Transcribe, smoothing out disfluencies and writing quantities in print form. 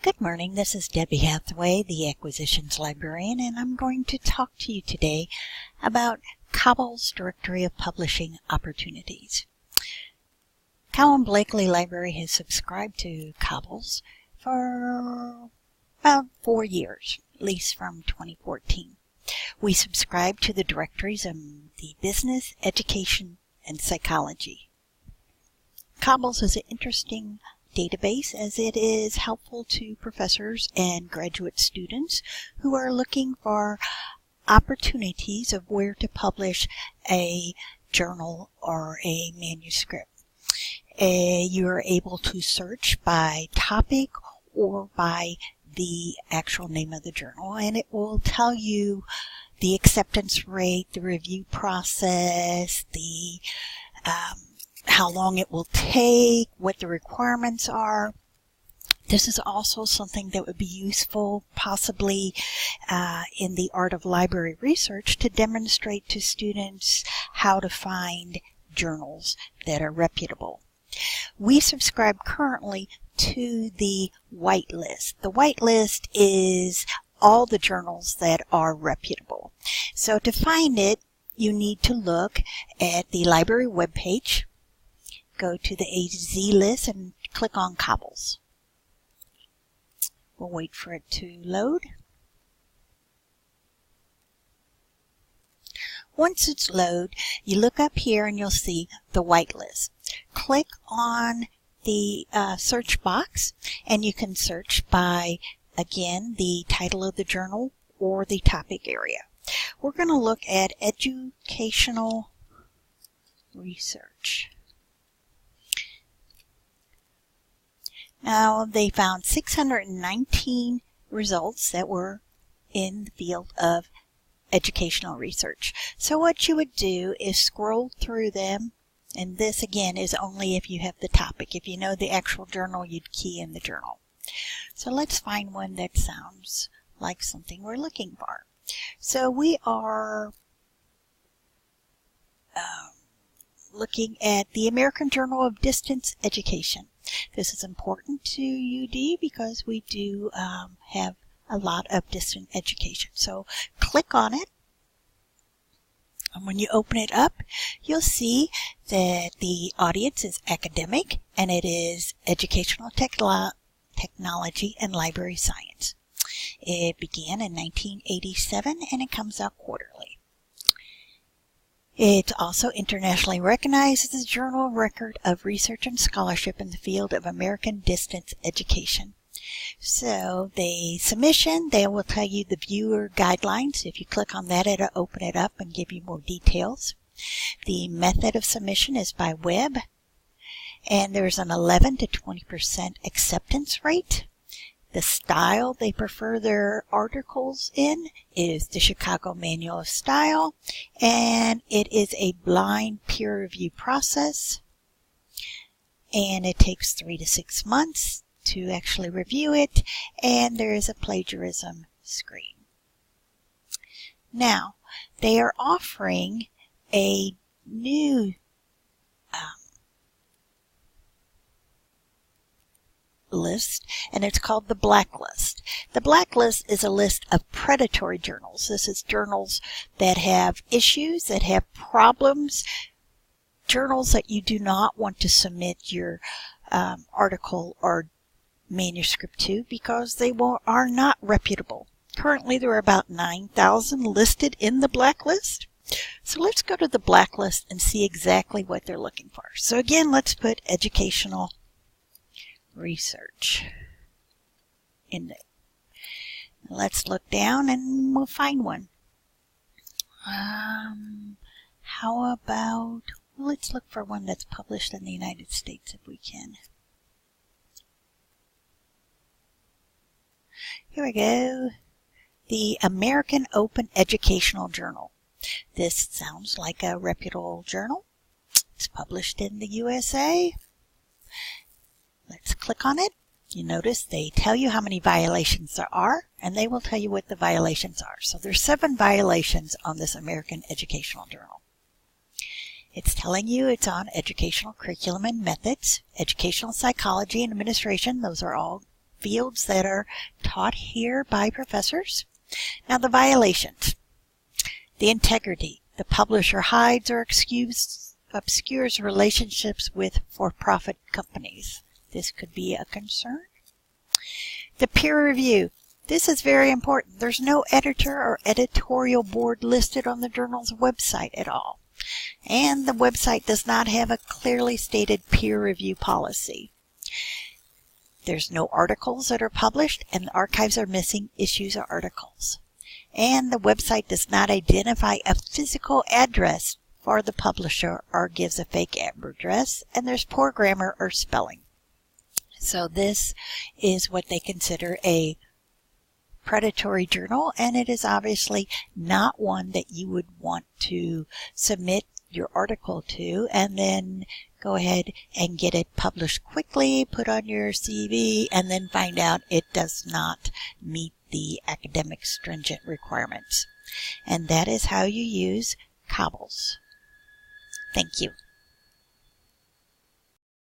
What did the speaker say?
Good morning, this is Debbie Hathaway, the Acquisitions Librarian, and I'm going to talk to you today about Cabells' Directory of Publishing Opportunities. Cowan Blakely Library has subscribed to Cabells for about 4 years, at least from 2014. We subscribe to the directories of the business, education, and psychology. Cabells is an interesting database as it is helpful to professors and graduate students who are looking for opportunities of where to publish a journal or a manuscript. You are able to search by topic or by the actual name of the journal, and it will tell you the acceptance rate, the review process, the how long it will take, what the requirements are. This is also something that would be useful possibly in the art of library research to demonstrate to students how to find journals that are reputable. We subscribe currently to the Whitelist. The Whitelist is all the journals that are reputable. So to find it, you need to look at the library webpage. Go to the AZ list and click on Cabells. We'll wait for it to load. Once it's loaded, you look up here and you'll see the Whitelist. Click on the search box and you can search by, again, the title of the journal or the topic area. We're going to look at educational research. Now, they found 619 results that were in the field of educational research. So what you would do is scroll through them, and this again is only if you have the topic. If you know the actual journal, you'd key in the journal. So let's find one that sounds like something we're looking for. So we are looking at the American Journal of Distance Education. This is important to UD because we do have a lot of distant education. So click on it. And when you open it up, you'll see that the audience is academic and it is educational technology and library science. It began in 1987 and it comes out quarterly. It's also internationally recognized as a journal record of research and scholarship in the field of American distance education. So the submission, they will tell you the viewer guidelines. If you click on that, it'll open it up and give you more details. The method of submission is by web, and there's an 11 to 20% acceptance rate. The style they prefer their articles in is the Chicago Manual of Style, and it is a blind peer review process, and it takes 3 to 6 months to actually review it, and there is a plagiarism screen. Now, they are offering a new list, and it's called the Blacklist. The Blacklist is a list of predatory journals. This is journals that have issues, that have problems, journals that you do not want to submit your article or manuscript to because they are not reputable. Currently, there are about 9,000 listed in the Blacklist. So let's go to the Blacklist and see exactly what they're looking for. So again, let's put educational research in there. Let's look down and we'll find one. How about, let's look for one that's published in the United States if we can. Here we go. The American Open Educational Journal. This sounds like a reputable journal. It's published in the USA. Let's click on it. You notice they tell you how many violations there are, and they will tell you what the violations are. So there's 7 violations on this American Educational Journal. It's telling you it's on educational curriculum and methods, educational psychology and administration. Those are all fields that are taught here by professors. Now the violations. The integrity. The publisher hides or obscures relationships with for-profit companies. This could be a concern. The peer review. This is very important. There's no editor or editorial board listed on the journal's website at all. And the website does not have a clearly stated peer review policy. There's no articles that are published, and the archives are missing issues or articles. And the website does not identify a physical address for the publisher or gives a fake address, and there's poor grammar or spelling. So this is what they consider a predatory journal, and it is obviously not one that you would want to submit your article to and then go ahead and get it published quickly, put on your CV, and then find out it does not meet the academic stringent requirements. And that is how you use Cabells. Thank you.